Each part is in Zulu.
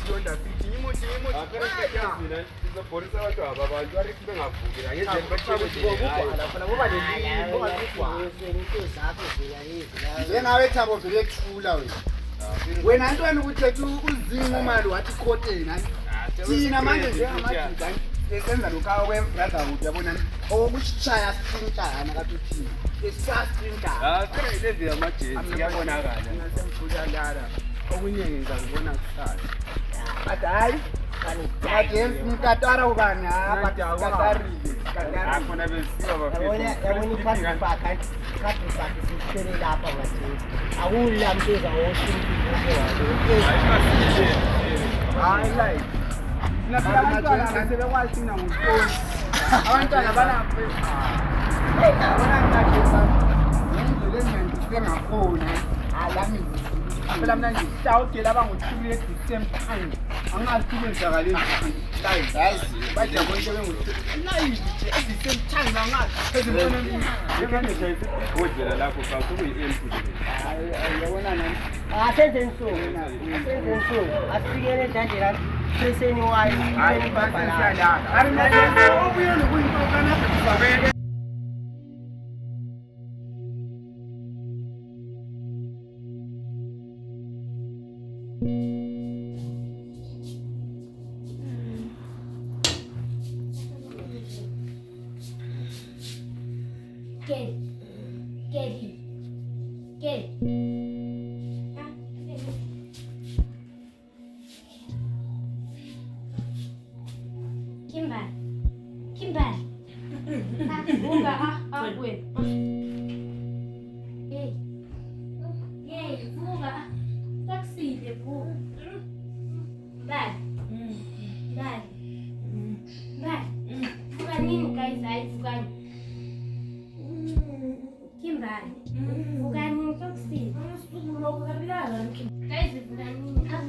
chionda chimo akana tizoborisa watu ava vantu vari kubengavukira njengawe thabo vele kuthula wena ntwana ukuthi uzimu mali wathi khotena thina manje njengamajuda esenza lokho kwebrotherhood yabona okushaya sprintana kathini esasprintana akana ile yamajezi yabonakala nasemfudalala okuningi ngizakubona kusasa but hayi kanti mkatara ubani katarile akona besiwa bafika yabona ikhathi sisele lapha ngathi awula mnteza hayi like abantwana sebekwazi thina ngokoni abantwana banaphe ngendlela ezingangisise ngakhona alami phela mna ngishawudela abangu-2 at the same time angazi kubenzakale guys bajabonke bengu-live nje at the same time angazi udlela lakho kasukuyi-empty yabona nani asenze nsuku asikele endlandlela preseni wayo hayi basesiyalala ari mna obuye nokuyintokana sabeke Kimbali. Bunga wait. Hey, bunga. Taxi de bu. Dad. Dad. Dad. Buka nini guys? Ai buka. Kimbali. Buka nini taxi? Guys, buka nini?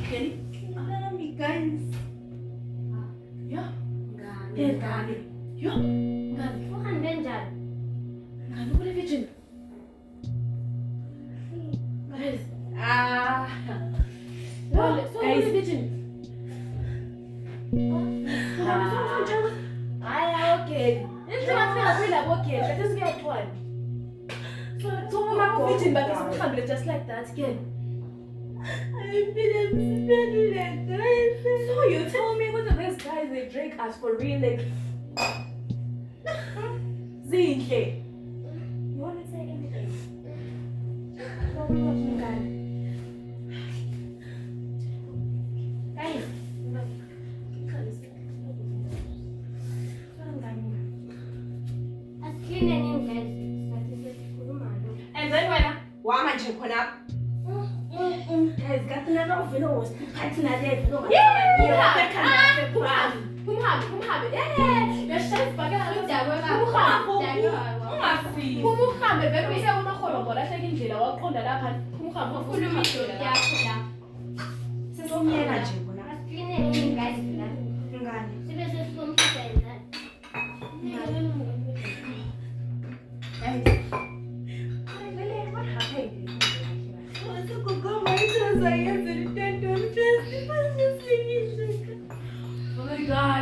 Kelly. Guys. Yeah. Ngani. Yo. Ngani. Uhambe njani? Ngani kule virgin. Guys. So kule virgin. Okay. Into afika kwila okay. That is get one. So my virgin but it's come just like that again. So you tell me what the best guys they drink as for real like Zinhle. You want to say anything? What you got? Guys, asikine nini guys? Sasikhuluma lo. And then wena wama nje khona guys gathina novelo was gathina level kumhambe yashayisa bakala indaba kumhambe vele usekunaholo ngoba lahleka indlela waqonda lapha kumhambe Ukhuluma idolo yakho la. sesomyeka nje khona Asikine nini guys la? ngani Sibe sesifundisa what happened oh my god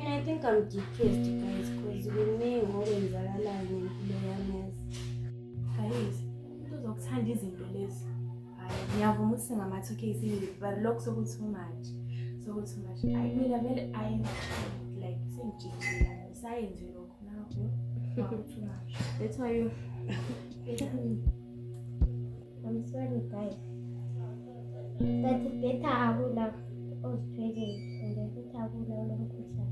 I think I'm depressed guys because kuningi okwenzakalani empilweni yami. guys into zokuthanda izinto lezi hayi ngiyavuma ukuthi singamathu cases but lokho sokuthi too much mina vele I like sengijikile sayenze lokho nakho too much that's why you I'm sorry guys. But better akula ozithwele and better akula olomkhuhlane.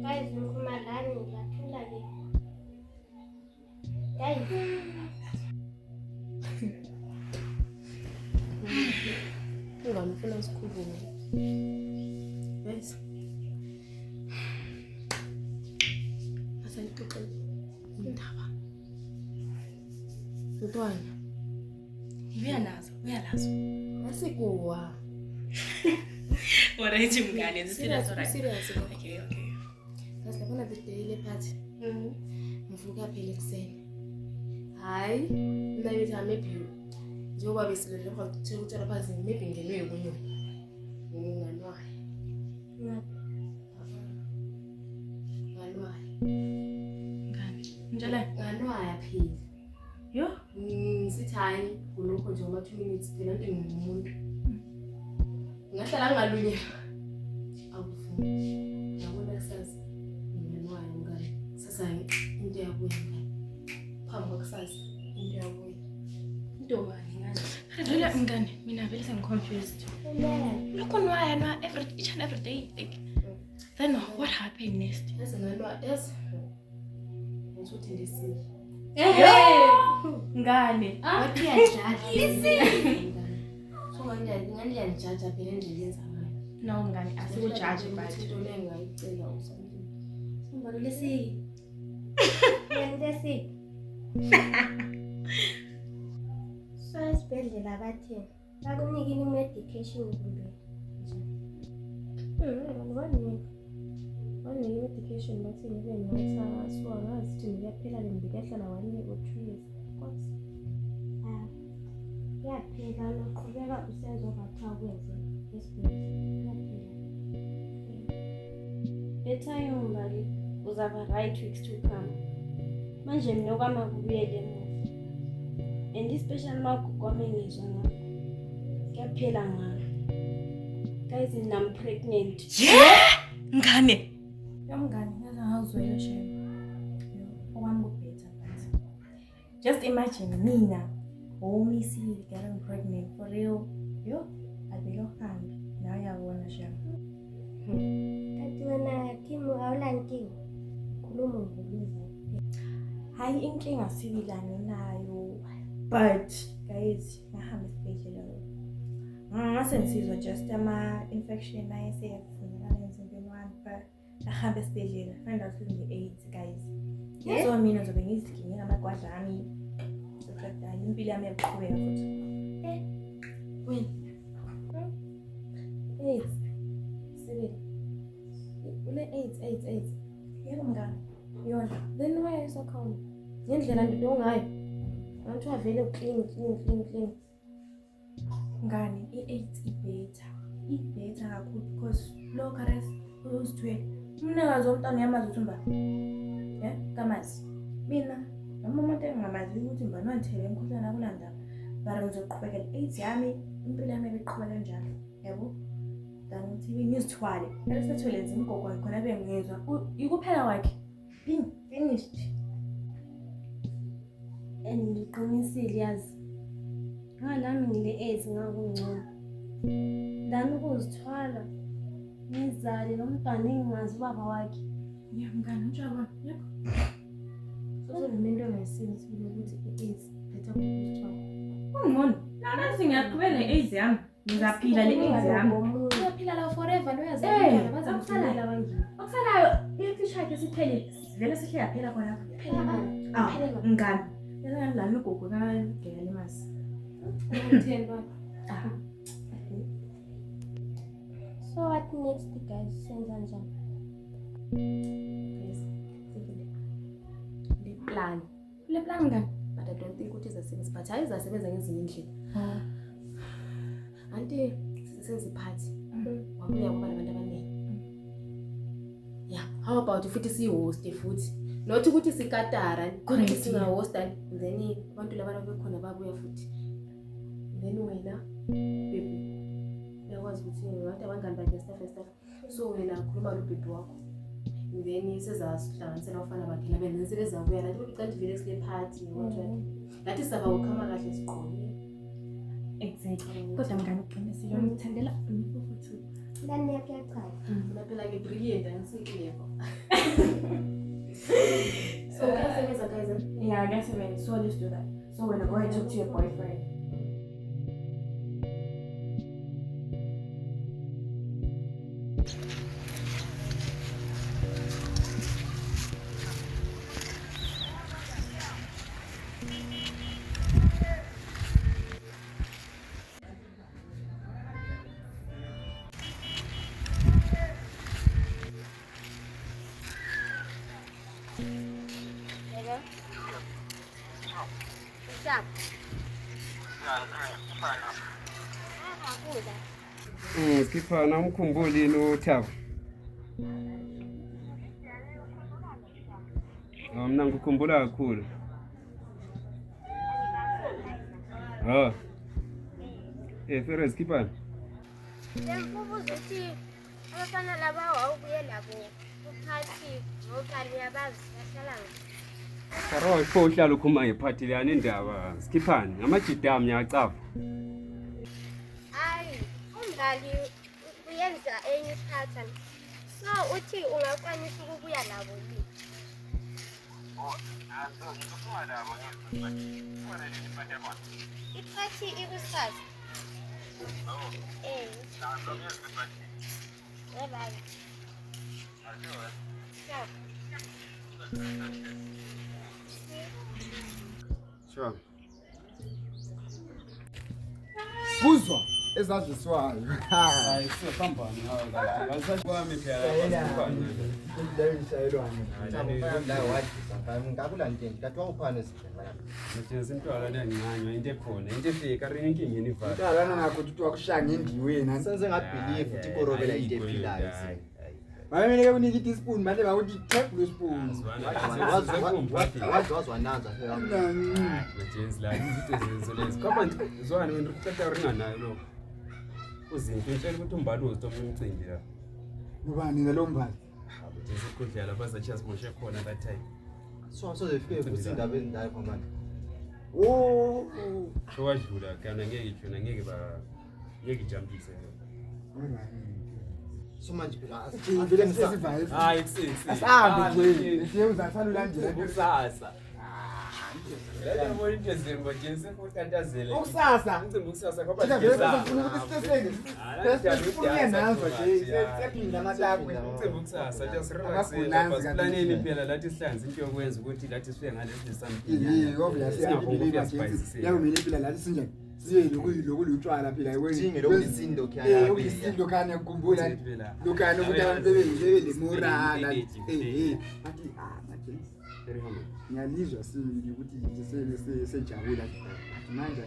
Guys, ngikhuluma lani ngiyathula ke. Guys. Ngifuna isikhuluma. Yes. Asayixoxa indaba. Mntwana. Uyalazo. Asikuwa. Alright mngane, Serious, alright. serious. Okay. Kasi labona the day party. Ngivuka phela ekseni. Hayi, mina ngithi maybe njengoba besilele kwakuthiwa utshela phansi maybe ngenwe kunyo. Nganwaye. Njalo Nganwaya phela. yo Sithi hayi kulokho nje uma 2 minutes phela into ngumuntu. Ngahlala ngalunye. Awufuni. Yabona kusasa. Nganwaya ngane. Sasa into yakuyenza. Phambi kwakusasa into yakuyenza. intobani ngani Really, mngani, mina vele sengiconfused. Lokho nwaya each and every day. Like, then what happened next? Ngane. No, ngane, asikujaji but. So esibhedlela bathi bakunikile i-medication kumbe One medication bathi ngibe notha so angazi ukuthi ngiyaphela le ngikahlala 1 year or 2 years. What? Yaphela noqhubeka usenzo bathiwa kwenze esibhedlela. Better yombali uzaba right weeks to come. Manje mina okwama kubuyele emuva. And especially makukwame ngizwa ngakho. Kuyaphela ngalo. Guys, I'm pregnant. Yeah! Ngane. Yomngane, yazi ngawuzwela shame. Okwami kubhetha but. Just imagine mina, omisile getting pregnant for real. Yo, abelo hambi. Now uyabona shame. Kanti wena Kim awulankinga. Khuluma ngokuza. Hayi inkinga sibilane nayo. But guys, ngahamba esibhedlela. Ngasensizwa just infection ayeseyafuna emzimbeni wami but ngahamba esibhedlela find out ukuthi ngi-AIDS guys. So mina zobe ngiziginye ngamagwadla ami. Soqeda impilo yami yakuqhubeka futhi. Wena. AIDS. Sibili. Ule AIDS. Yebo mngani. Yona. Then why is so calm? Ngendlela nto ongayo. Abantu avele clean. Ngani i-AIDS ibhetha kakhulu because lo khares uzithwele umnikazi womntwana yamazi ukuthi mba kamazi mina noma umuntu engingamazi ukuthi mba nonithele emkhuhlane akulanda bara ngizoqhubekela AIDS yami impilo yami ebiqhubeka njalo yabo dan ukuthi ngizithwale esethwele izimgogo khona bengizwa ikuphela kwakhe finished And ngiqinisile yazi ngalami ngile AIDS ngakungcono. Lana ukuzithwala ngizale nomntwana engingazi ubaba wakhe. Mngani njalo yebo. Sozomento ngesinto ukuthi i-AIDS phethe ukuzithwala. Ungcono. Lana singiyaqhubela ne-AIDS yami. Ngizaphila le-AIDS yami. Uyaphila la forever noyazaphila bazamthulela abangini. Okusalayo i-tissue yakhe siphelile. Vele sihle yaphela khona. Phela. Ngani. Yena lana ugogo kagela imasi. So what next guys? Senza njani? Yes. Plan. Le plan ngani? But I don't think ukuthi izasebenza but hayi izasebenza ngezinye indlela. Anti sisenza iphathi. Wabuya kuba labantu abaningi. Yeah, how about futhi si-host futhi? Not ukuthi sikatara, ukuthi singa-host and then abantu laba bekhona babuya futhi. Then wena baby uyakwazi ukuthi ngathi abangani bakhe stuff so wena khuluma lo baby wakho then sezasihlanganisela ufana bakhe labe then sebezabuya lathi ukuthi kanti vele sile party what lathi saba ukhama kahle siqhole Exactly. Kodwa mngani uqinisile ngithandela futhi. Lani yakhe yaqala. Mina phela ngi-brilliant angisikile. So kuyasebenza guys. Yeah, I guess so let's do that. So when I go and talk to your boyfriend. Skipana umkhumbuli noThabo. Mina ngikukhumbula kakhulu. Ferez Skipana. Ngibuza ukuthi abafana laba awubuye labo uphathi ngoqali yabazi bahlala Karo iphosha lokhuma ngephathi leyani indaba Skipana ngamajidami yacafa. ungadlali uyenza enye pattern. So uthi ungakwanisa ukubuya labo yini? Ipathi ikusasa. Bye. Sure. Kuzwa ezadliswayo. Hayi sihambani hayi. Awusakwami phela. Manje intwala lenganywa into ekhona into efika rini inkingeni ivala. Intwala ngakho uthi wakushaya ngendiweni. Senze ngabelieve ukuthi iborobela into ephilayo. Bayemele ke unika i-teaspoon manje bawuthi check lo spoon. Wazwananza James la izinto ezenzelezi. Kama zwani wena uthatha ringanayo lo. Uzinto intshela ukuthi umbali uzitoma umcimbi la. Ubani nalo mbali? Isikudlala bazathi simoshe khona that time. so zifike futhi indaba ezindayo manje. So wadlula kana ngeke ithona ngeke ijampise. So manje Vele sesivayo. Hayi kusisi. Asahambe nje. Siye uzasala ulandela kusasa. Lelo bona into ezimbo James futhi antazele. Ukusasa. Ngicimba ukusasa ngoba Thina vele sifuna ukuthi sesifune nazo nje. Siyaphinda amatako. ngicimba ukusasa just relax. Basiplaneni impela lathi sihlanze into yokwenza ukuthi lathi sifike ngalesi something. Obviously yabeleka nje. Yawumile impela lathi sinjani. Siye lokulutshwala phela Dinge lokuyisindo khaya. Ukisindo khane ukukhumbula. Lokane ukuthi abantu bebe le moral. Athi manje. Ngiyalizwa sibili ukuthi nje sejabula manje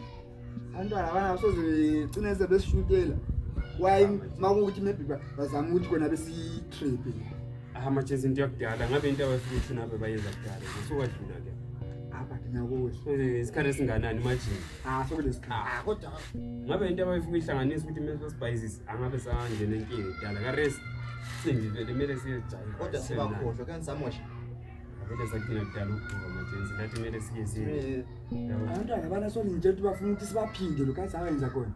abantwana abana basoze cineze besishutela why makuthi maybe bazama ukuthi kona besi trip manje izinto yakudala ngabe into abafisa nabe bayenza kudala kusukwadlula ke apha ngiyakuzwa isikhathi esinganani manje sokulesikhathi kodwa ngabe into abafika ihlanganisa ukuthi mase spices angabe sangena inkingi kudala ka rest sindivele mele siyejayi Kodwa sibakhohlwa kanti samosha. vele sakina kudala ukhuba manje lathi mele siye abantwana abana solinje ukuthi bafuna ukuthi sibaphinde lo kazi awenza khona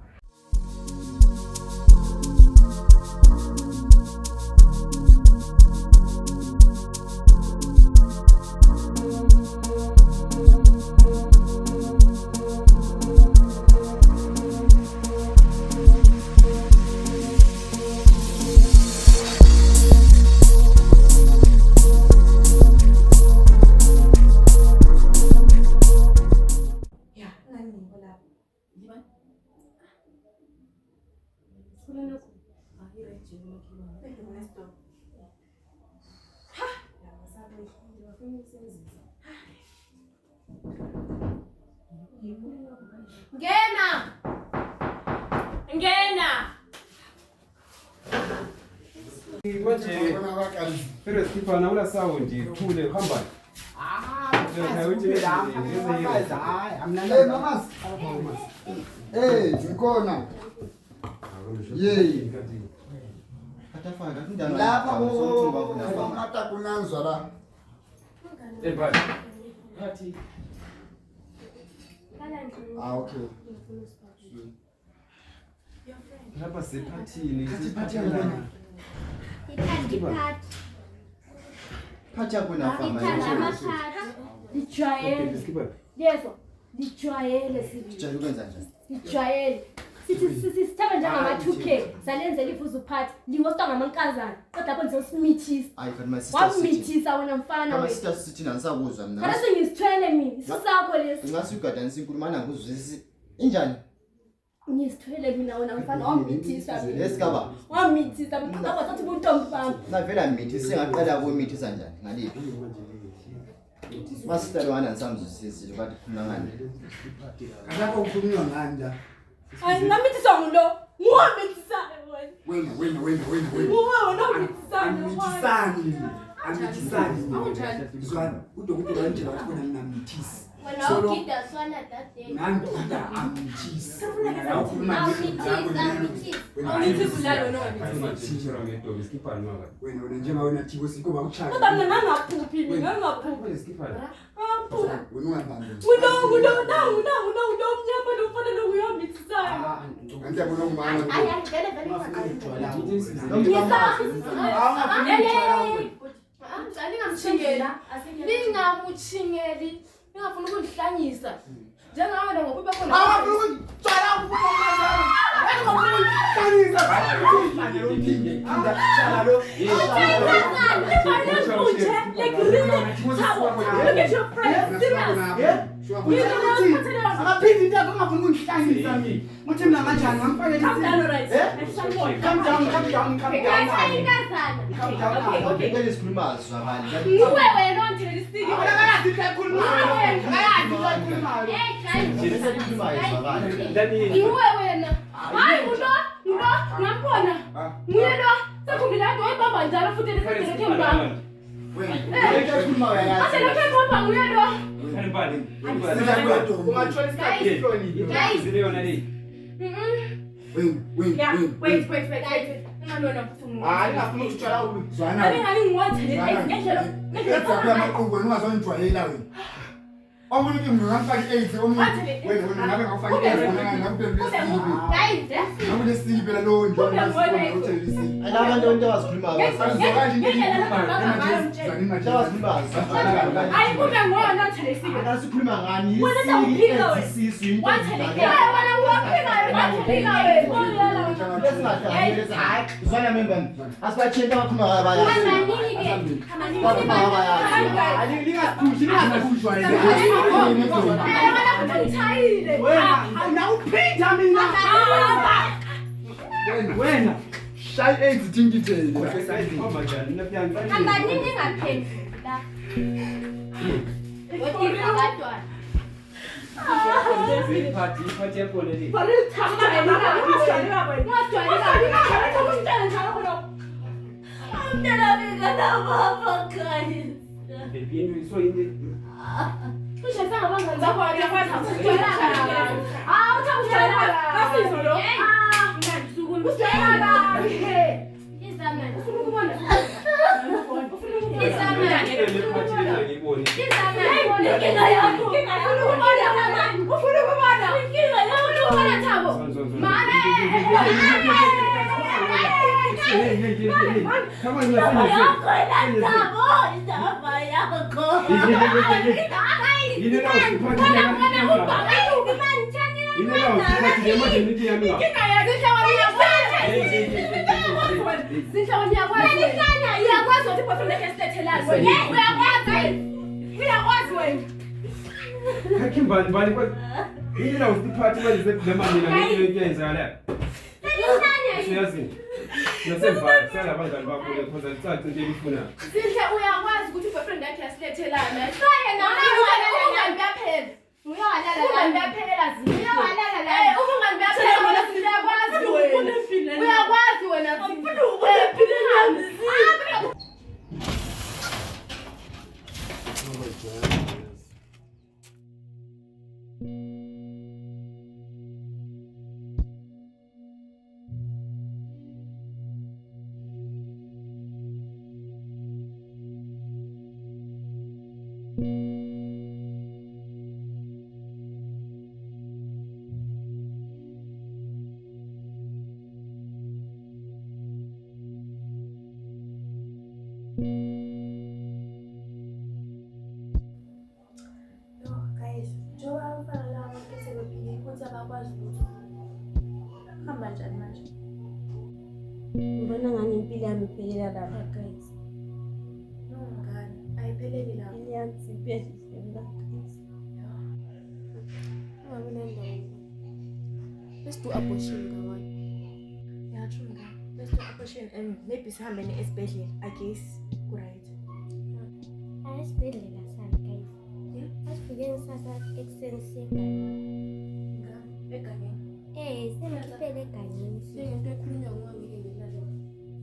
Ngena. manje first kifana ula sound thule hamba ngikona yey Atafaka indaba lapha ngomata kunanzwa la ebali phathi okay lapha sephathini Phathi yakona fama. Lijwayele. Yeso. Lijwayele sibi. Jalo kwenza njani? Lijwayele. Sithi sithaba njengama-2K salenzela ifuza uphathi ngingostwa ngamankazana kodwa kwenze usimithisa Hayi kanti sister wamithisa wena mfana Kama wena sister sithi nanisakuzwa mina. kana sengizithwele mina isisakho lesi Ngasi ugadanisa inkulumo angakuzwisisi. Injani? ngizithwele mina wena mfana wamithisa Lesikaba. wamithisa abathatha ubuntombi bami Navela mithi singaqala kumithisa njani ngaliphi? Masitalo wana nisamzwisisi ukuthi khona ngani. akakho ukukhulunywa ngani la hayi ngamithisa ngulo ngwamithisa wena wena wena angitisani zwana udokotela wanjela wathi kona nginamithisi Wena ukida swana that day. ngangida amithisi wena njenga wena thibo sikho bakuchaya kodwa mina ngangaphuphi mina ngangaphuphi Ningamuchingeli. Ningafuna ukundihlanyisa. Njengawe ngokuba khona. Ngibona ngani impilo yami iphelela lapha guys. No ngani, ayipheleli lapho. Iyaziphela guys. Let's do abortion kawan. Yeah, true ngani. Let's do abortion and maybe sihambeni esibhedlela. I guess right. Esibhedlela sana guys. Asifikeni sasa ekuseni siyegani. Ngani? Egangeni. Sengipele egangeni. Into ekhulunywa ngomabili ngenalo.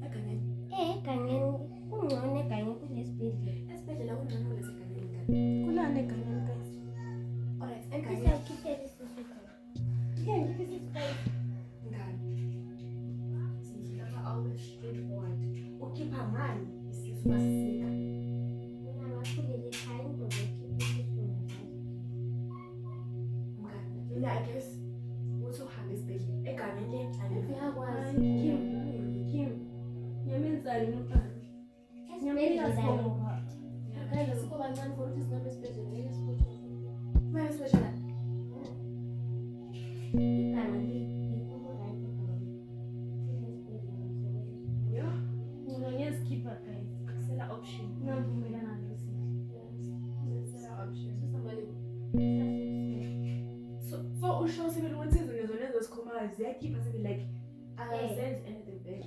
Egangeni. Egangeni kungcono egangeni kunesibhedlela. Esibhedlela kuncono lesegangeni ngani. Kulana egangeni guys. Alright, egangeni. Isakhiphele sisikhona. Ngeke sisikhona. Ngani. Singaba always straightforward. Ukhipha ngani isisu masisika. Ungakhulile ekhaya indoda ekhipha isikhona. So usho sibili ukuthi izinto lezo zikhomayo ziyakhipha sibe like sense anything babe.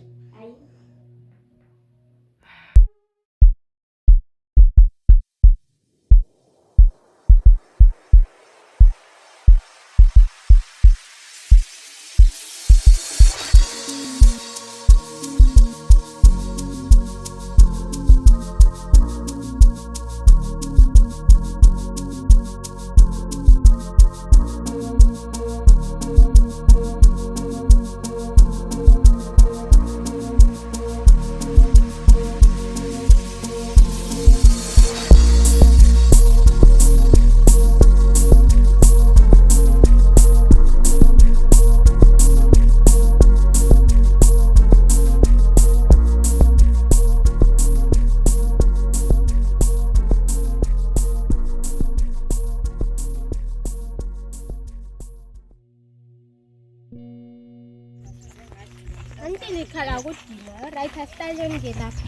Nanti nikhala kudina, right asitale ngelapha.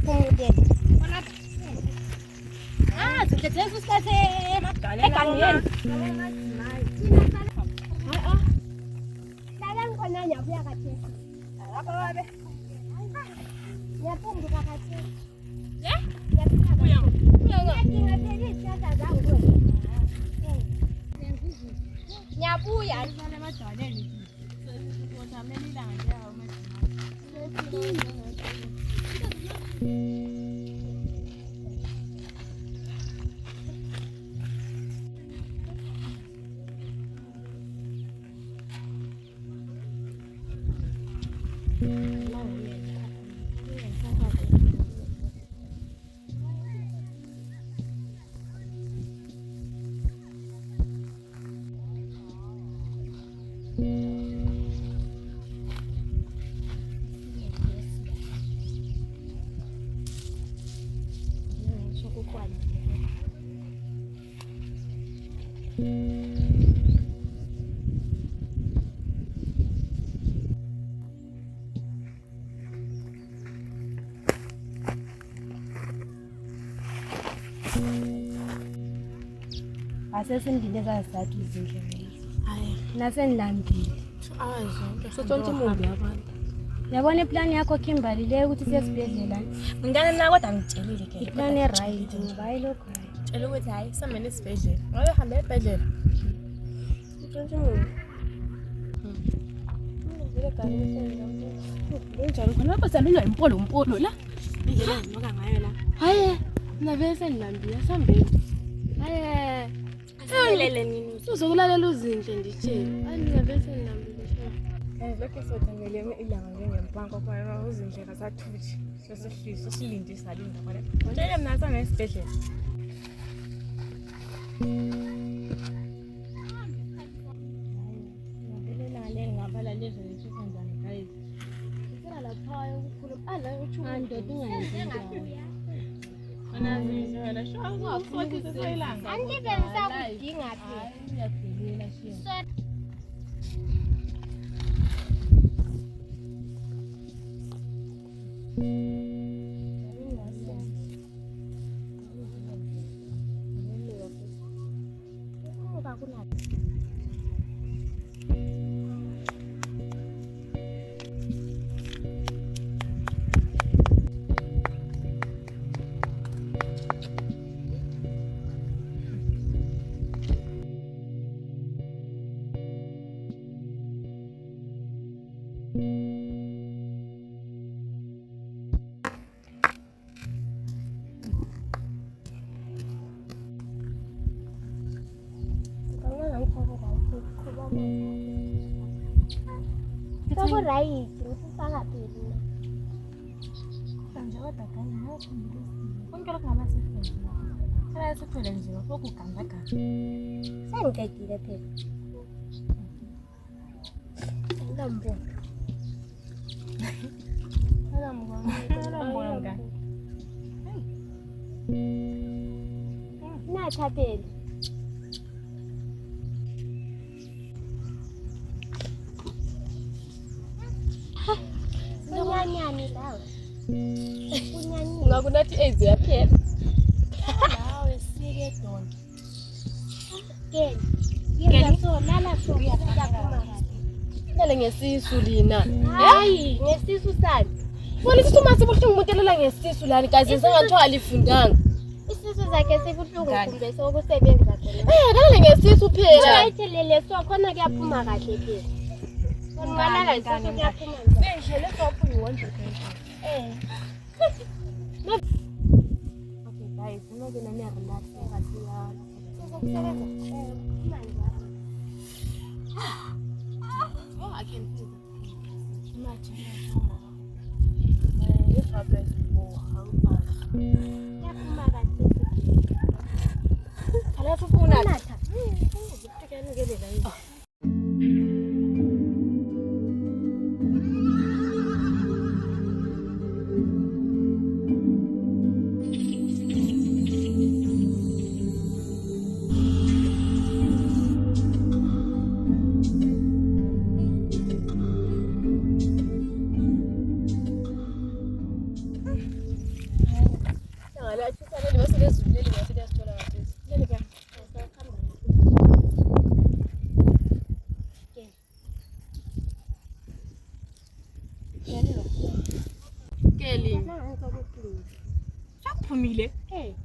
Kumudeni. Zithethe isikhathi egangeni. Hlala ngikhona nyabuya kathesi. Lapha babe. Ngiyaphenduka kathesi. Uya ngidinga isihlahla zangu. Ngiyabuya. Asesendile ezazathu izindlela. Hayi, nasenilambile. Sotshontshwa imumbi yabantu. Yabona iplan yakho Kimberly le ukuthi siyesibhedlela. Ngingane mina kodwa ngitshelile ke. Iplan right ngoba ayilokho. Tshela ukuthi hayi samene esibhedlela. Ngoba hamba esibhedlela. Sotshontshwa imumbi. Unjalo khona lapha salunywa impolo la. Indlela enginuka ngayo la. Hayi, nabe senilambile sambeni. Hayi. Lele nini? Uzokulalela uzinhle nditshela. Angabe senilambile sho. Lokho sothangeleme ilanga njengempanko kwayo uzinhle kasathuthi. Sesihlisa silinde salinda kwaye. Ngicela mina sanga esibhedlela. Ngaphala lezo lesifo njani guys. Sicela lapha ukukhuluma ala uthi andoda ungayenzi. Anazizela sho awufuthi sesayilanga. Andibe ngisakudinga phela. Ngiyadilila shiya. Kamu right, sangat ini. Kanjalo takanya ngapo. Kon kalau nggak masih kerja. Saya sekolah nje aku kambaka. Saya nggak kira phela. Lambo. Lambo. Thatha phela. Unyanyani lawa. Unyanyani. Ngakunathi AIDS yaphela. Lawe sike don. Ke. Yenza so lala so uyaphuma. Lale ngesisu lina. Hayi, ngesisu sani. Bona isisu mase buhlungu umuntu ngesisu lani kaze sengathiwa alifundanga. Isisu zakhe sibuhlungu kumbe sokusebenza khona. Kalale ngesisu phela. Ayithelele so khona kuyaphuma kahle phela. Ngalala isisu kuyaphuma. Benhle lesophu yiwonje phela. Okay guys, ngoke nani relax ngasiya. Sokusebenza. Oh, I can feel it. Imagine this happens for how fast. Kuyaphuma kahle. Alafu funa. Natha. Tukani ngelela yini? Sakuphumile.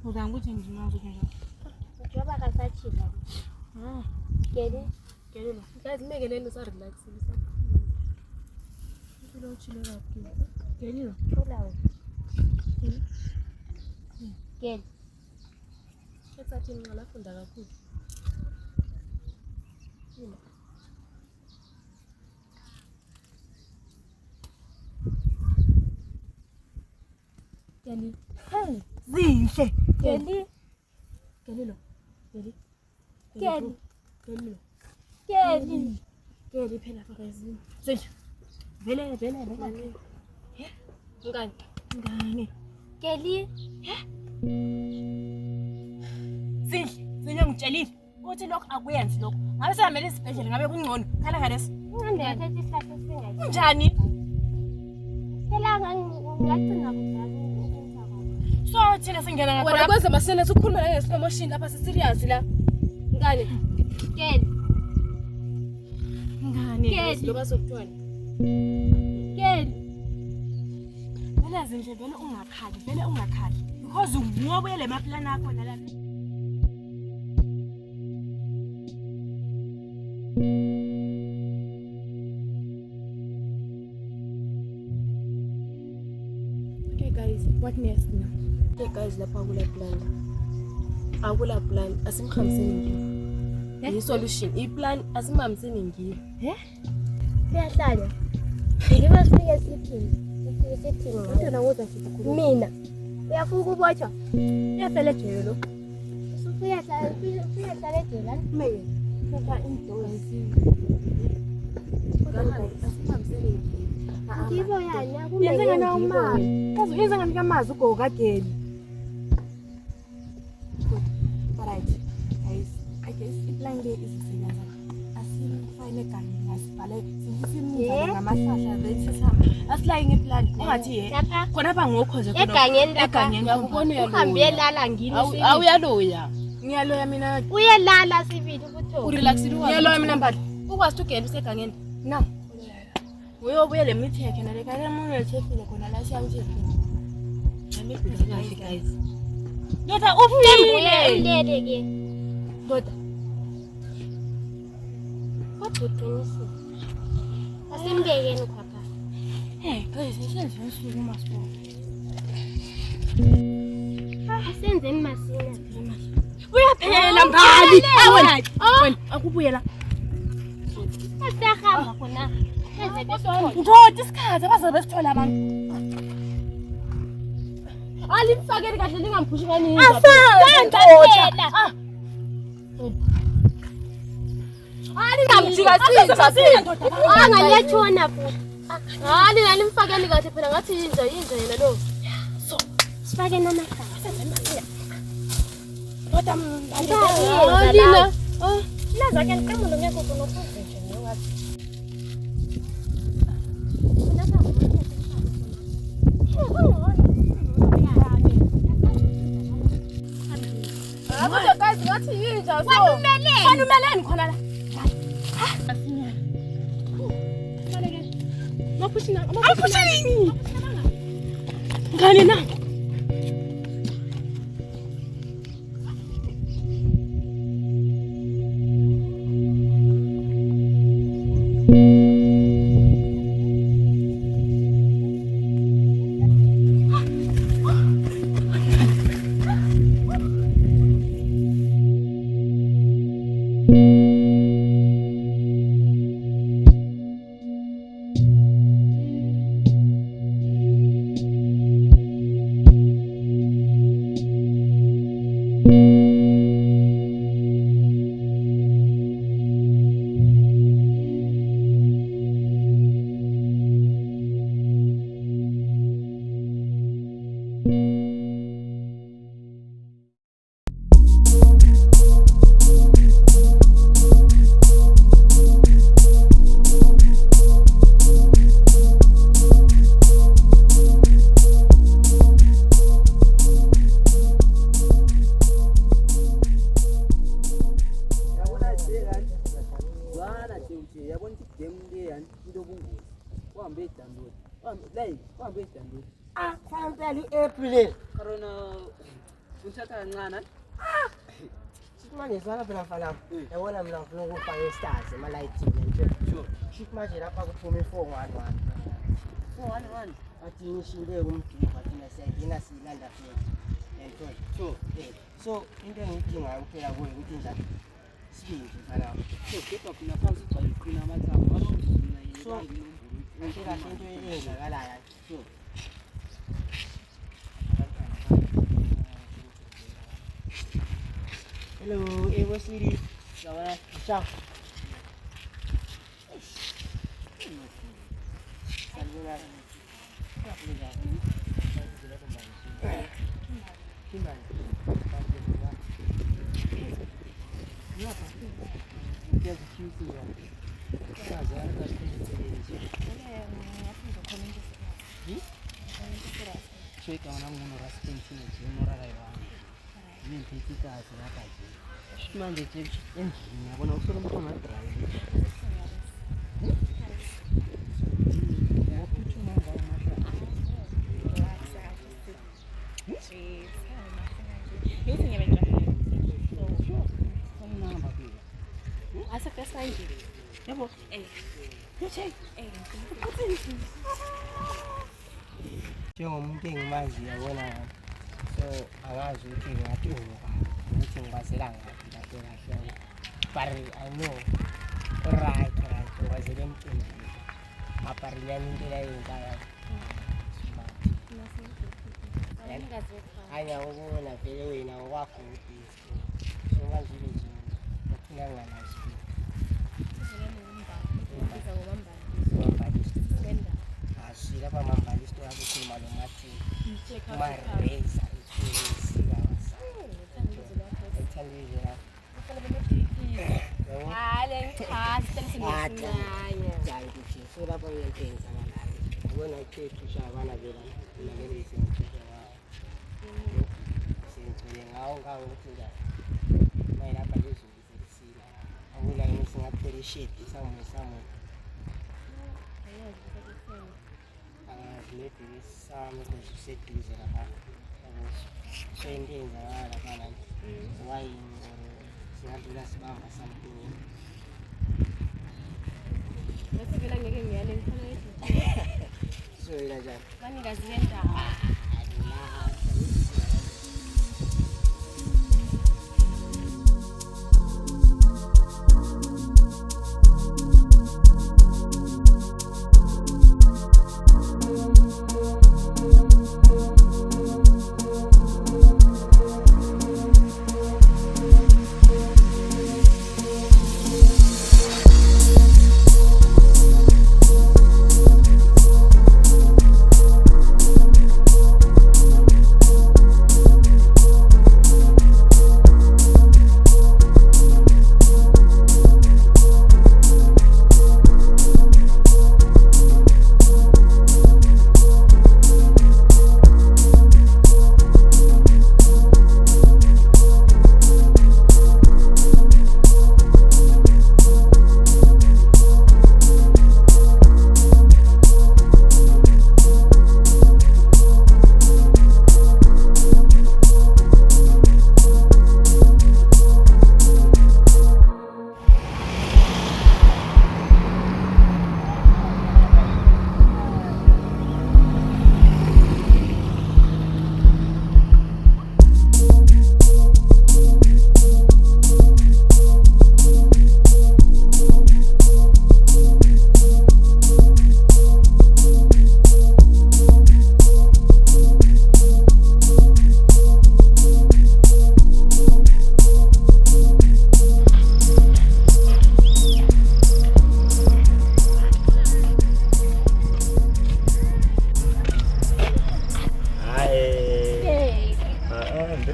Uzanga ukuthi ngimazi kanjani. Njoba kasachila. Keli. Kelelo. Guys, mekeleni sa relax. Ngilo chile kakhulu. Kelilo. Ulawo. Keli. Ethathi nqala funda kakhulu. Keli. Zinhle. Keli. Kelilo. Keli. Keli. Kelilo. Keli. Keli phela fakazini. Zinhle. Vele. Ngani. Keli. Zinhle ngitshelile. Uthi lokho akuyenzi lokho. Ngabe sehamele isibhedlela ngabe kungcono. Khala ngalesi. Ngande yathatha isihlahla singayi. Kunjani? Phela ngiyagcina kudala ukwenza kwami. So thina singena Wena ngapha. kwenza masene sikhuluma la nge-slow motion lapha si-serious la. Ngani? Keli. Ngani? Keli. Loba sokuthiwani? Keli. Vele zinhle vele ungakhali. Because ngobuye le maplana akho nalapha. Okay guys, what next now? Okay guys, lapha akula plan. Asimhambiseni ngiyo. I-solution, i-plan asimhambiseni ngiyo. Siyahlala. Ngiba sifike sithini? Sithini? Wena woza sikhuluma. Mina. Uyafuna ukubotshwa? Uyafela ejele lo. Uyahlala ejele. Kumele. Phepha indozi. Asimhambiseni ngiyo. Ngibo yani Yenze ngana umali. Kaze yenze ngani kamazi ugoga geli. Alright. Guys, I guess iplan le izisebenza. Asifayile kanye ngasibhale. Simuva ngamahlahla besihamba. Asilayi ngeplan. Ungathi ye. Khona apha ngokho nje Egangeni lapha. Ngiyakubona uyaloya. Uhambe lala ngini sibili. Awuyaloya. ngiyaloya mina. Uyelala sibili kuThoko. Urelaxile ukwazi. Ngiyaloya mina mbali. Ukwazi ugenda usegangeni. No. Uyobuye le mitheke nale kale umuntu ethefile khona la siyamthefile. Kahle guys. Ndoda ufile. Ulele ke. Ndoda. Kodwa asimngekeni khapha. Hey, guys, isenze usuku masibo. Asenzeni masina. Uyaphela mbali. Wena akubuye la. Asahamba khona. Ndoda isikhathi abazabe sithola abantu. Alimfakeni kahle lingamphushi kaningi. Asandoda. Alingamjika sinza. Anganyetshona futhi. Hali nalimfakeni kahle phela ngathi inja yena lo. Sifake namahlala. Lina. Laza ke nqamulo ngeke kunokuze nje ngiwathi. Kodwa guys ngathi yinja so. Kwanumeleni khona la. Maphushini. Ngani na? Sampai April. Karena unthatha kancane. Manje sana phela mfana. Yabona mina ngifuna ukufaka i-stars emalayithini nje. Sure. Shift manje lapha kuphuma i-411. 411. Athi ngishinde kumduba thina siyayina silanda futhi. Yayithola. Sure. So into engiyidingayo kuphela kuwe ukuthi njani? Sibindi mfana. So kodwa phela phansi ugcwala iqina amathambo. Abazozina So into kahle into eyenzakalayo. Sure. Hello, Evo City. Sawa, ciao. Cheka wanangu raspenshini unoraraiwa. Mimi ntitika asirapa hivi. Manje nje endlini yabona usolo umuntu ongadrive. Njengomuntu engimazi yabona so angazi ukuthi ngingatunga ukuthi ngibazela ngaphi kahle kahle but I know right ngibazele emcimbini apariliyani into layengaya hanya ukubona vele wena ngokwakho ubhizi so manje ibe nje ngathunganganazi asila pamambalisto akukhuluma nomathi umareza lapha ngiyenzakalayo ubona ikhethu shabana vela naleli sengithisha ngawo sengicele ngawo ukuthi njani mayelapha lezulu selisila akula yini singathole ishedi samu maybe some seduze lapha so into eyenzakala laphana wayini singadlula sibamba something Bese vela ngeke ngiyale ngifuna so ila njani banikazi yendaba.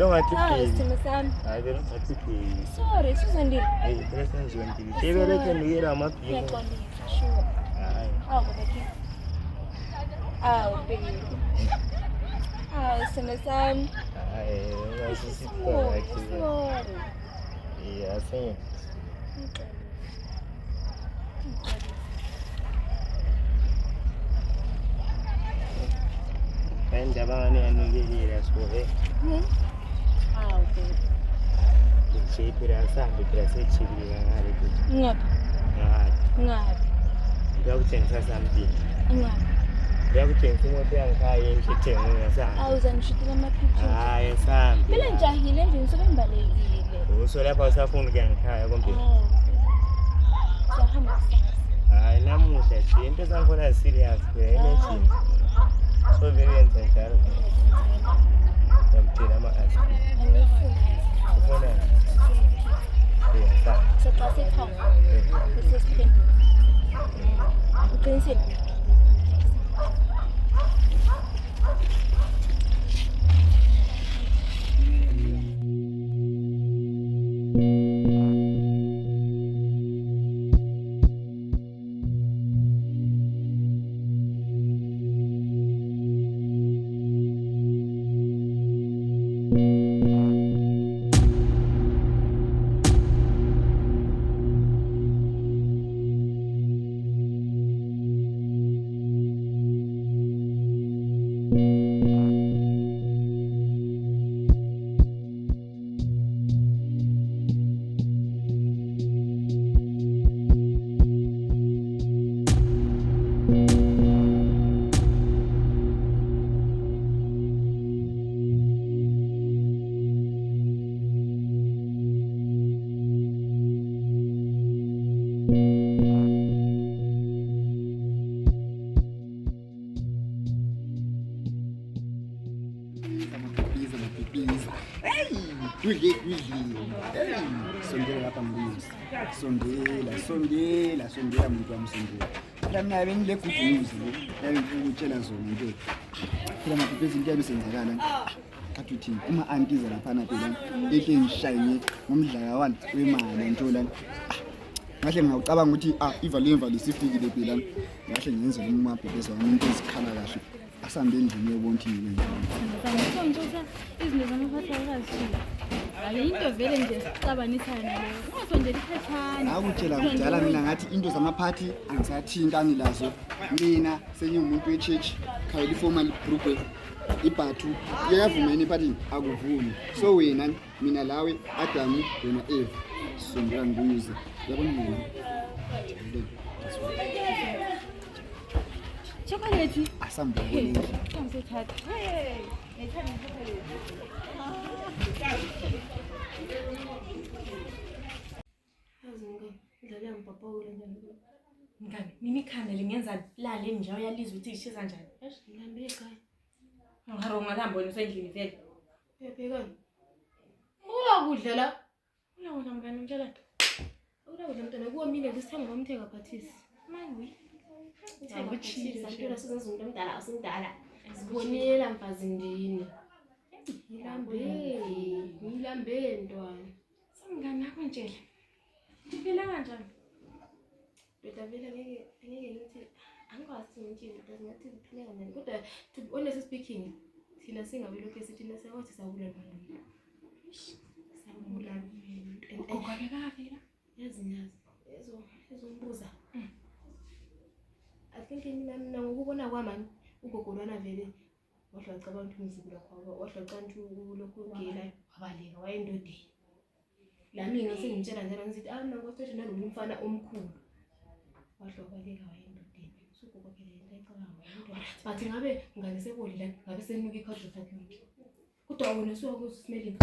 Velo ngathi Hayi pheli. sithimo sami. Hayi velo ngathi pheli. Sorry Suzandile. Hey, phela senzweni. Tebele ke ndiyela amabhinqa. Ngiyaxolisa sure. Hayi. Awu baby. Awu baby. Awu sithimo sami. Hayi, ngasisipa Sorry. yakhe. Sorry. Yeah, thanks. Indaba ngani yanukelile siboke. Awu baby. Nje phela sambe phela sechilile ngale futhi. Ngapha. Hayi. Ngapha. Ngiyakutshengisa something. Ngapha. Ngiyakutshengisa imoto yangikhaya engithenga ngasanga. Awuzangishutela ama-pictures. Hayi sambe. Phela ngijahile nje ngisuke ngibalekile. Uso lapha usafuna ukuya ngikhaya kompela. Siyahamba kusasa. Hayi namuhla nje into zangikhona serious imagine. So very njalo. Ngiyamtshela ama-aspect. Angifuni. Ubona? Yeah, Sexa sekhaya. Bese siphendula. Uqinisile? Sondela lapha Mlungisi. Sondela muntu wami sondela. Phela mina bengile good news le. Ngikutshela zona into. Phela maphephe izinto ebisenzakala. Kathi uthini? Uma antiza lapha na phela ehle ngishayine ngomdlaka wani wemali ntolani. Ngahle ngawucabanga ukuthi ivalue isifikile phela. Ngahle ngenze umabhebheza wami into ezikhala kahle. Asambe endlini yobona ukuthi yini. Ngizongitshela izinto zamaphathakazi. Hayi into vele nje sicabanisana nayo. Ungasondela ikhathana. Akutshela kudala mina ngathi into zamaphathi angisathintani lazo. Mina sengiumuntu wechurch, khaya iformal group ibhathu. Iyavumeni iphathi akuvumi. So wena mina lawe Adam wena Eve sondela ngiyuze. Yabona mina. Chocolate. Asambone. Ngizothatha. Hey, ngithanda chocolate. Indlela yangibhabhawula njani? Ngani? Mina ikhanda lingenza lale nje uyalizwa ukuthi ishisa kanjani? Ngihambe ekhaya. Ngiharonga lambona usendlini vele. Bhekani. Uyakudla la. Uyawona mngani ngitshela. Uyakudla mntwana kuwomile kusithanga ngomtheka phathisi. Manje. Ngikuchile santola sizenza umuntu omdala asindala. Sibonela mfazi ndini. Ngilambe ntwana. Sangani yakho ntshela. Phela kanjani? Beta vele ngeke ngithi angikwazi ngithi ngathi kuphila kanjani kodwa to be honest speaking thina singabe lokho esithina sekwathi sabula abantu. Sabula abantu. Ngoba phela yazi ezombuza. I think mina ngokubona kwami ugogolwana vele wahlacabanga ukuthi umzukulu wakho wahlacabanga ukuthi lokho ugela wabaleka wayendodeni. La mina sengitshela njalo ngithi mina ngoseshe nalomuntu umfana omkhulu wahlobaleka wayendodeni sukuba phela into ecabanga wayendodeni but ngabe ngane sekodla ngabe senuka ikhadlo sakhe kodwa wona suka smelling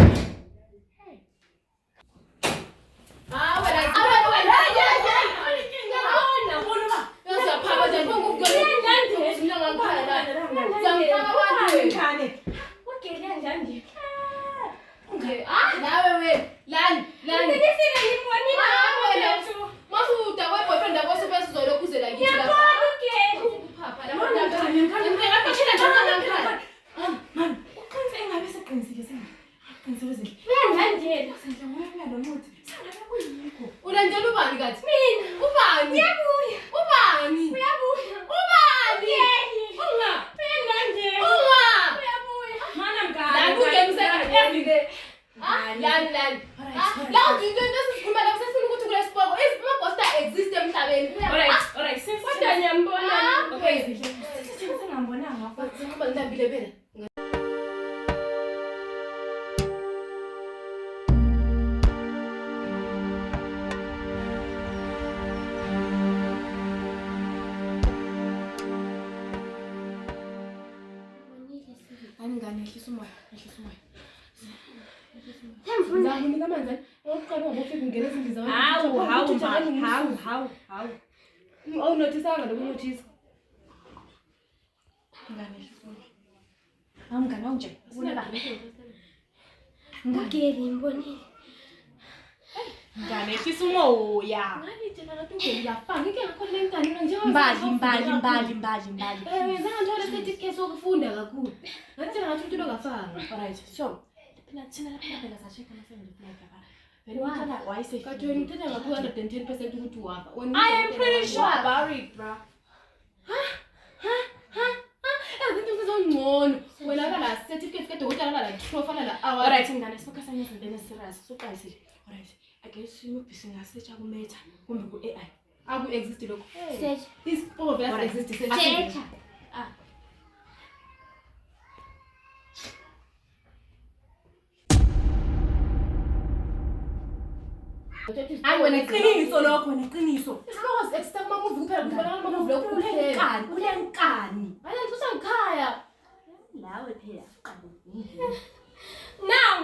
ndambile vele. Angane ehlisa umoya. Ngizakunika amanzi. Oqala ubofika ungena ezindlu zabantu. Hawu. Awunothisa ngalo kunothisa. Ngane ehlisa umoya. Awungane awunje. Ngakeli ngibonile. Ngane ehlisa umoya. Ngani tjena ngathi ungeli yafanga ike ngakhona lengane njengoba Mbali. Wena ngithola certificate sokufunda kakhulu. Ngathi ngathi umuntu ongafanga. Alright. So, phela thina lapha phela sa-check ama-family flag lapha. Vele uthanda wayise. Kathi wena uthanda ngaku-110% ukuthi uwafa. I am pretty sure about it, bro. Ezinto zizongcono. Wena la certificate kadokotela la trophy la awa. Alright, ngane sifocus ngezinto eziserious. Soqalisile. Alright. I guess you must search ku-meta kumbe ku-AI. Aku-exist lokho. Search. This all of us exist. Search. Hayi wena iqiniso lokho neqiniso. Lokho extra movie kuphela ngibona ama-movie lokho kuphela. Ulenkani. Hayi ngisusa ngikhaya. Lawe phela qala. Now.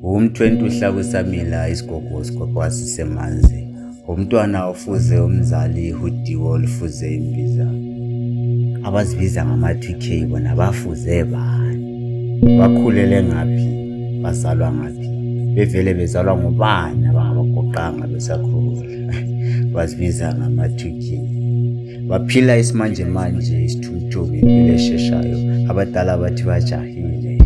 Umthwente uhlakusamila isigogo wasisemanzi. Umntwana ofuze umzali ihudiwo olufuze imbiza. Abazibiza ngama-2K bona bafuze bani? Bakhulele ngaphi? Bazalwa ngaphi? Bevele bezalwa ngubani abangabagoqanga besakhula? Bazibiza ngama-2K. Baphila isimanje manje isithumthubi impilo esheshayo. Abadala bathi bajahile.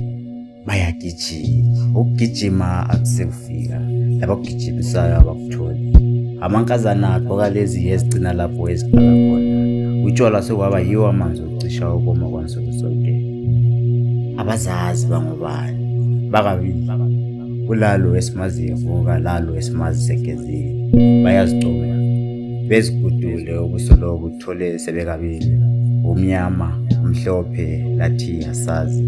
Bayagijima. Ukugijima akusekufika. Labakugijimisayo abakutholi. Amankazana agqoka lezi ezigcina lapho eziqala khona. Utshwala sokwaba yiwo amanzi ocisha ukoma kwansuku zonke. Abazazi bangubani? Bakabili. Ulalo esimaziyo vuka lalo esimazi segezile. Bayazigcoba. Bezigudule ukusoloku uthole sebekabili. Umnyama, umhlophe, lathi asazi.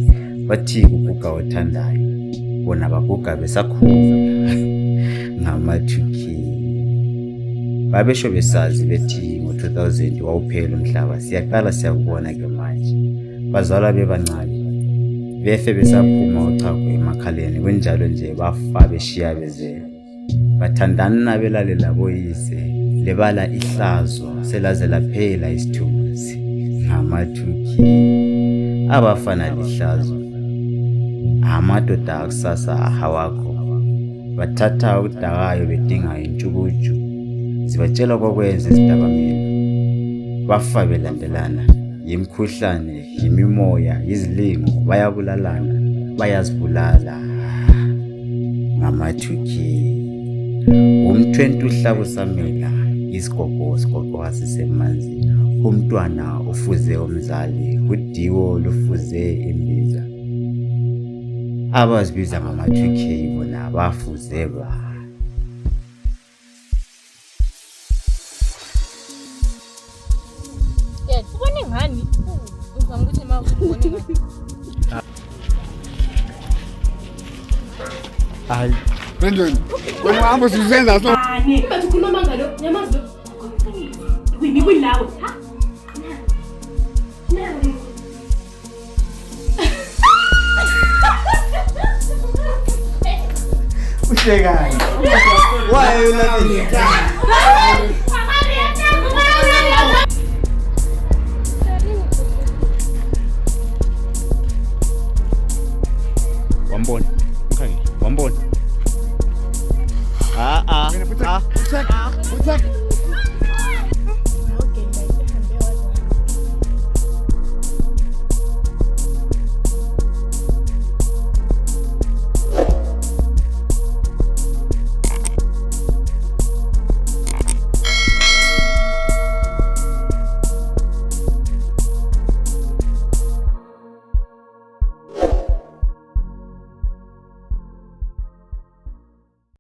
bathi kuguga othandayo bona baguga besakhula ngama-2K. Babesho besazi bethi ngo-2000 wawuphela umhlaba, siyaqala siyakubona ke manje. Bazalwa bebancane befe besaphuma uchago emakhaleni, kunjalo nje bafa beshiya bezele. Bathandana belalela boyise, lebala ihlazo selaze laphela isithunzi ngama-2K. Abafana lihlazo amadoda akusasa ahawakho bathatha udakayo bedinga intshukutshu, zibatshela kwakwenza izidakamizwa. Bafa belandelana, yimkhuhlane, yimimoya, yizilingo, bayabulalana, bayazibulala ngama-2K. Umthwentwe uhlaba usamila, isigogo wasisemanzini. Umntwana ufuze umzali, udiwo lufuze imbiza. Abazibiza ngama-2K bona bafuze ba. Ubone ngani? Uzama ukuthi ma ubone ngani? Hayi. Brandon, wena uhamba usuzenza so. Ani, bathi ukhuluma ngalo, nyamazi lo. Wini kulawe, ha? Uhlekani? Why are you laughing? Wambona mkhangeli, wambona. Check.